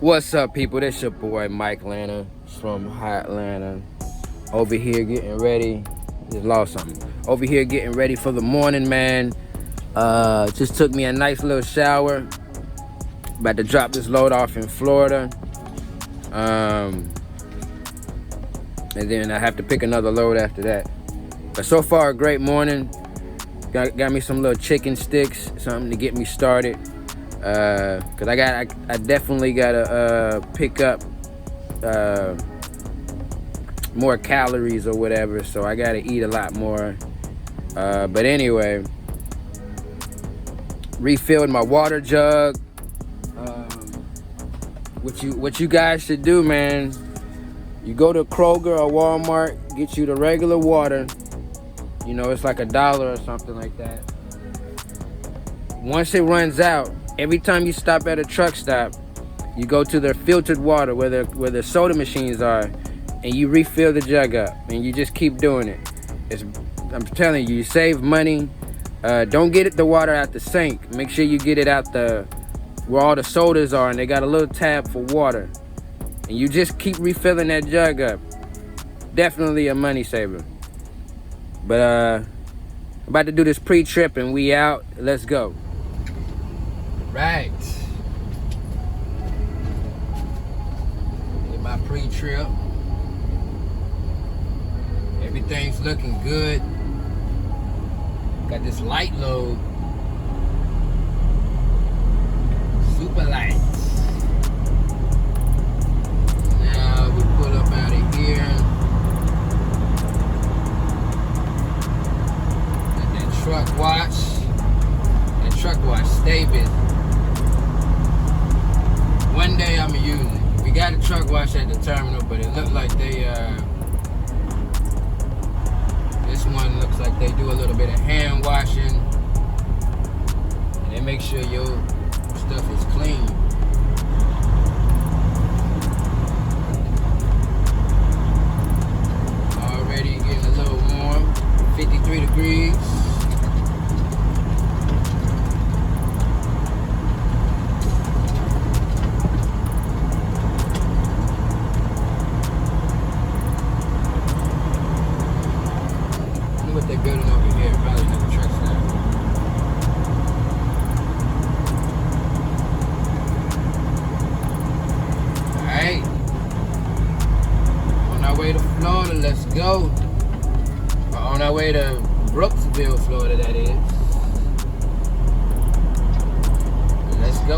What's up, people? This your boy Mike Lana from Hot Atlanta. Over here getting ready. Just lost something. Over here getting ready for the morning, man. Just took me a nice little shower. About to drop this load off in Florida. And then I have to pick another load after that. But so far, a great morning. Got me some little chicken sticks, something to get me started. Cause I definitely gotta pick up more calories or whatever, so I gotta eat a lot more. But anyway, refilled my water jug. What you guys should do, man, you go to Kroger or Walmart, get you the regular water. You know, it's like $1 or something like that. Once it runs out, every time you stop at a truck stop, you go to their filtered water where the soda machines are, and you refill the jug up, and you just keep doing it. I'm telling you, you save money. Don't get the water out the sink. Make sure you get it out where all the sodas are, and they got a little tab for water. And you just keep refilling that jug up. Definitely a money saver. But about to do this pre-trip, and we out. Let's go. Right. Get my pre-trip. Everything's looking good. Got this light load. Super light. Now we pull up out of here. Got that truck wash. That truck wash stay busy. One day I'ma use it. We got a truck wash at the terminal, but it looked like this one looks like they do a little bit of hand washing. And they make sure your stuff is clean. Already getting a little warm, 53 degrees. What they're building over here, probably another truck stop. Alright. On our way to Florida, let's go. Or on our way to Brooksville, Florida, that is. Let's go.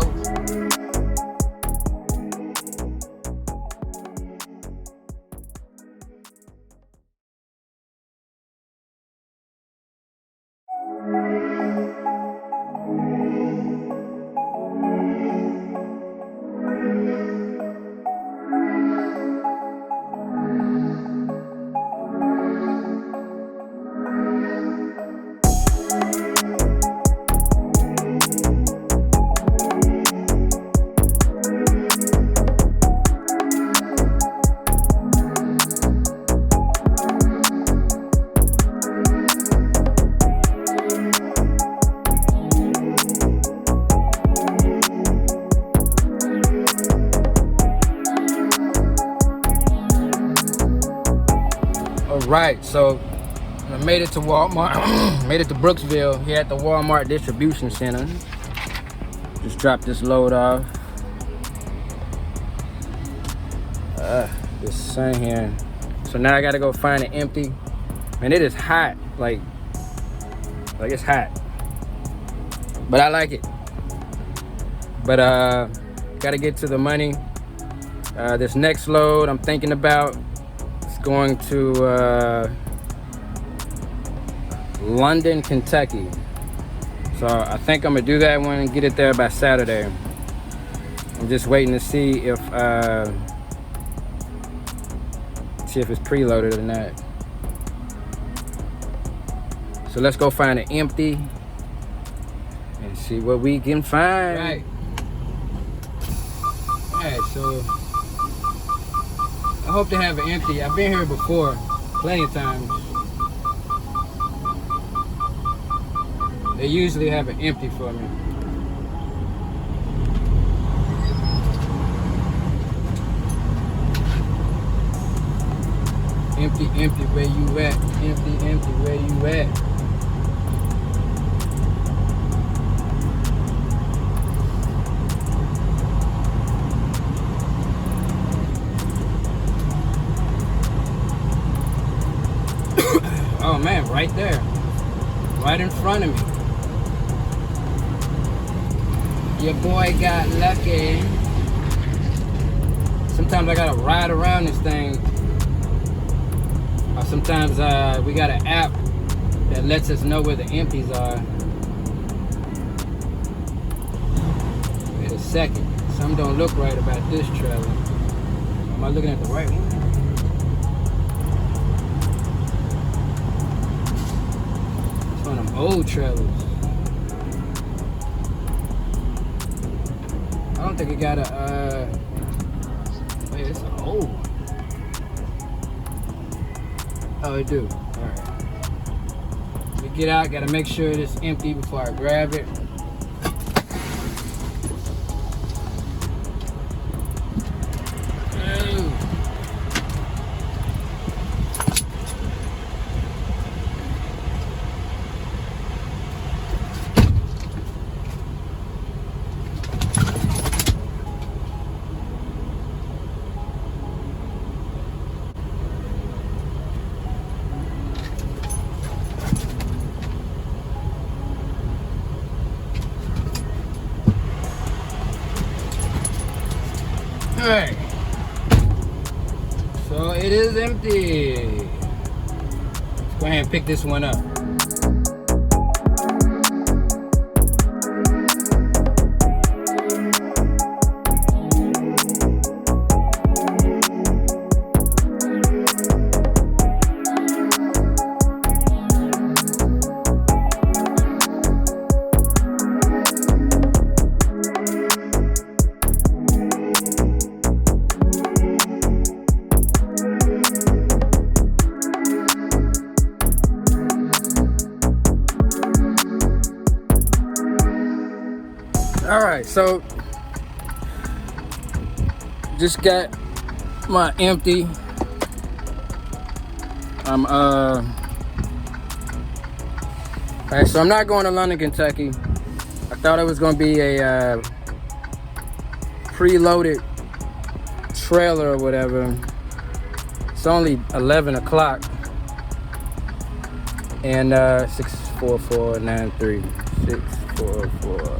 Right, so I made it to Walmart, made it to Brooksville, here at the Walmart distribution center. Just dropped this load off. This sun here. So now I gotta go find it empty. Man, it is hot, like it's hot. But I like it. But gotta get to the money. This next load I'm thinking about going to London, Kentucky. So I think I'm gonna do that one and get it there by Saturday. I'm just waiting to see if it's preloaded or not. So let's go find it empty and see what we can find. Alright, so I hope to have it empty. I've been here before, plenty of times. They usually have it empty for me. Empty, empty, where you at? Empty, empty, where you at? Oh man, right there. Right in front of me. Your boy got lucky. Sometimes I gotta ride around this thing. Or sometimes we got an app that lets us know where the empties are. Wait a second. Something don't look right about this trailer. Am I looking at the right one? It's one of them old trailers. I don't think it got a, wait, it's an old one. Oh, it do. Alright. Let me get out, gotta make sure it's empty before I grab it. Alright, so it is empty. Let's go ahead and pick this one up. Alright, so just got my empty. Alright, so I'm not going to London, Kentucky. I thought it was gonna be a preloaded trailer or whatever. It's only 11 o'clock and 64493 644.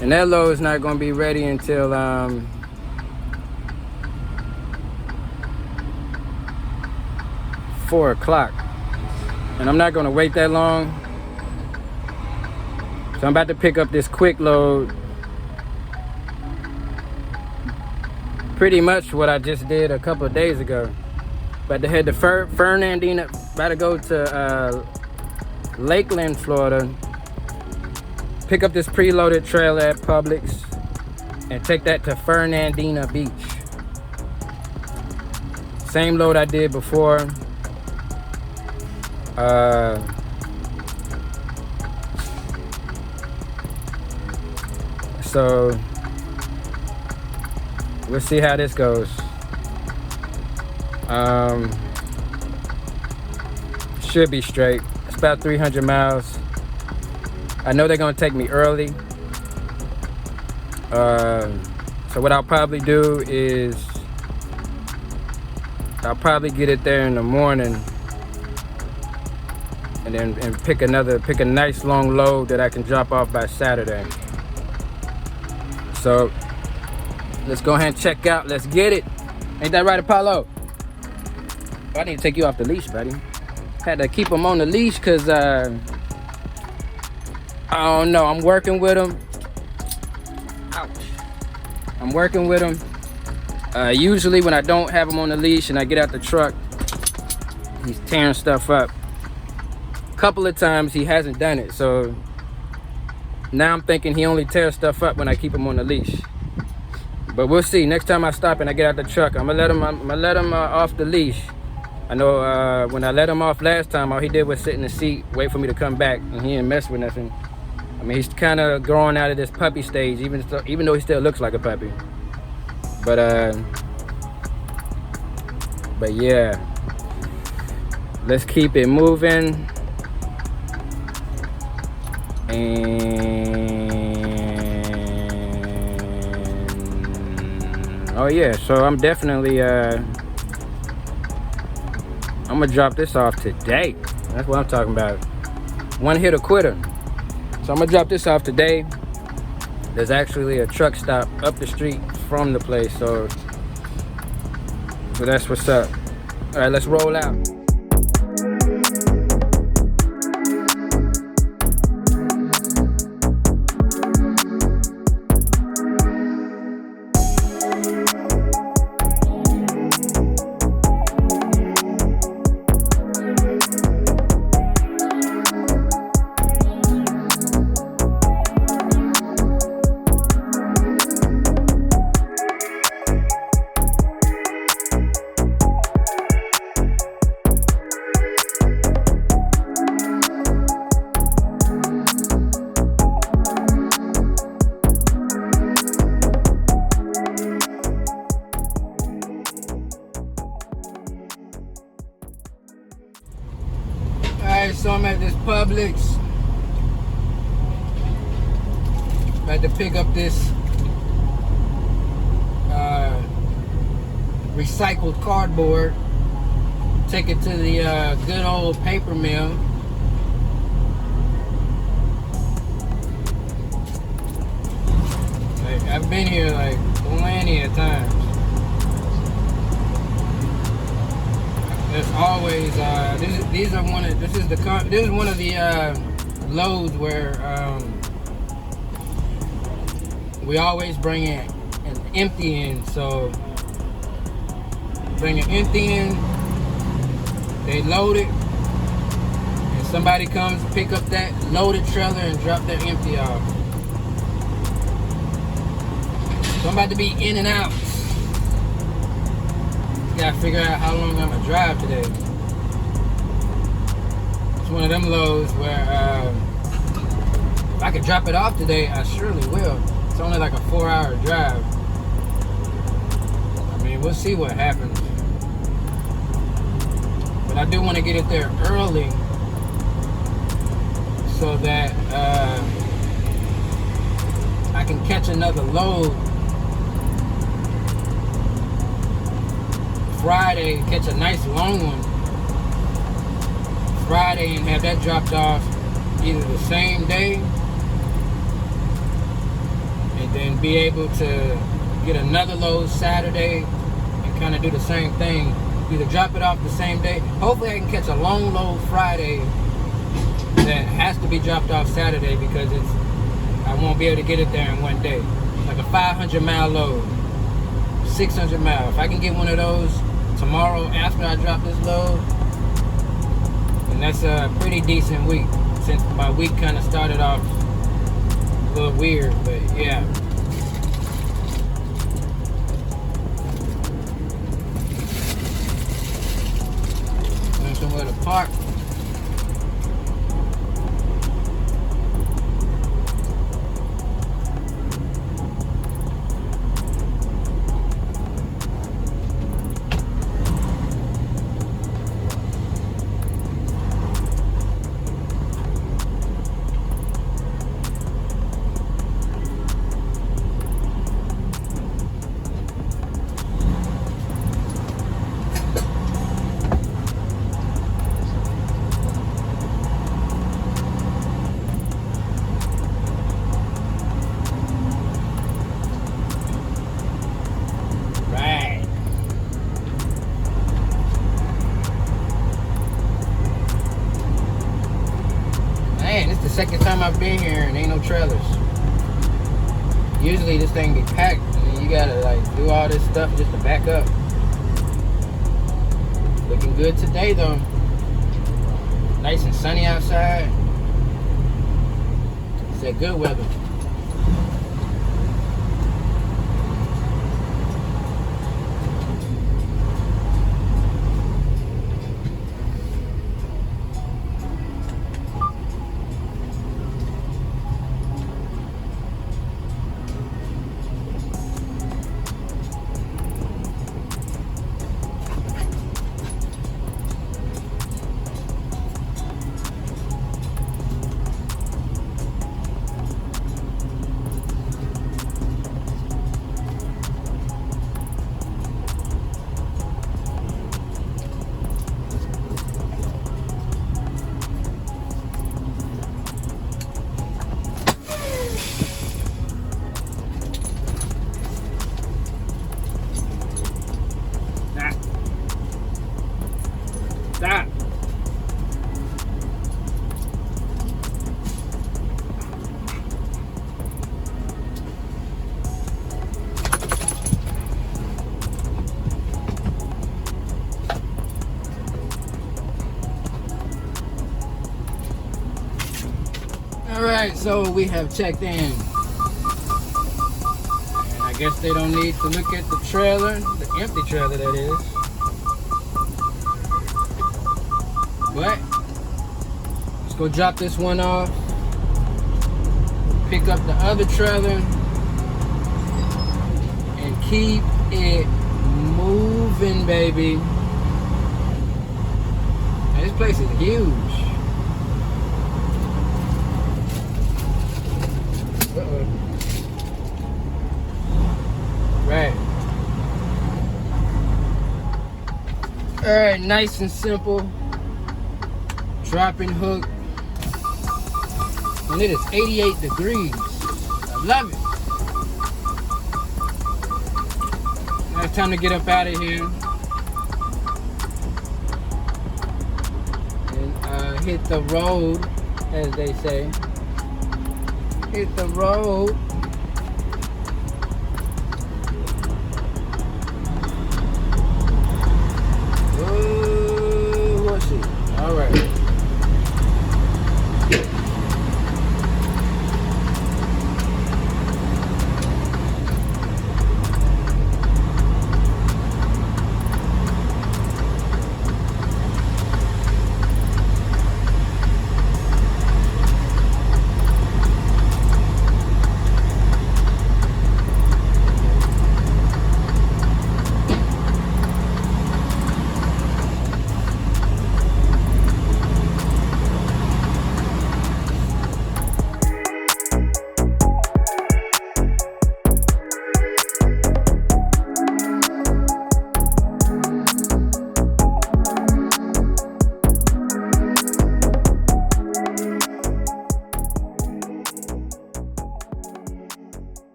And that load is not going to be ready until 4 o'clock. And I'm not going to wait that long. So I'm about to pick up this quick load. Pretty much what I just did a couple of days ago. About to head to Fernandina. About to go to Lakeland, Florida. Pick up this preloaded trailer at Publix and take that to Fernandina Beach. Same load I did before. So we'll see how this goes. Should be straight. It's about 300 miles. I know they're gonna take me early. So what I'll probably do is I'll probably get it there in the morning and then pick a nice long load that I can drop off by Saturday. So let's go ahead and check out. Let's get it. Ain't that right, Apollo? I need to take you off the leash, buddy. Had to keep him on the leash because I don't know, I'm working with him. Ouch. I'm working with him. Usually when I don't have him on the leash and I get out the truck, he's tearing stuff up. A couple of times he hasn't done it, so now I'm thinking he only tears stuff up when I keep him on the leash. But we'll see. Next time I stop and I get out the truck, I'm gonna let him off the leash. I know when I let him off last time, all he did was sit in the seat, wait for me to come back, and he didn't mess with nothing. I mean, he's kind of growing out of this puppy stage, even though he still looks like a puppy. But But yeah, let's keep it moving. And oh yeah, so I'm definitely I'm gonna drop this off today. That's what I'm talking about. One hit a quitter. So I'm gonna drop this off today. There's actually a truck stop up the street from the place, so that's what's up. All right, let's roll out. Alright, so I'm at this Publix. I had to pick up this recycled cardboard, take it to the good old paper mill. Like, I've been here like plenty of times. There's always this is one of the loads where we always bring in an empty in. So bring an empty in, they load it, and somebody comes pick up that loaded trailer and drop that empty off. So I'm about to be in and out. Gotta figure out how long I'm gonna drive today. It's one of them loads where if I could drop it off today, I surely will. It's only like a 4-hour drive. I mean, we'll see what happens. But I do want to get it there early so that I can catch another load Friday, catch a nice long one Friday and have that dropped off either the same day and then be able to get another load Saturday and kind of do the same thing, either drop it off the same day. Hopefully I can catch a long load Friday that has to be dropped off Saturday because I won't be able to get it there in one day. Like a 500-mile load, 600 miles. If I can get one of those tomorrow after I drop this load, and that's a pretty decent week, since my week kind of started off a little weird, but yeah. There's somewhere to park. Second time I've been here and ain't no trailers. Usually this thing gets packed and you gotta like do all this stuff just to back up. Looking good today though. Nice and sunny outside. It's that good weather. Alright, so we have checked in. And I guess they don't need to look at the trailer, the empty trailer that is. But let's go drop this one off. Pick up the other trailer and keep it moving, baby. Man, this place is huge. Right. Alright, nice and simple. Dropping hook. And it is 88 degrees. I love it. Now it's time to get up out of here. And hit the road, as they say. Hit the road. Let's see. All right.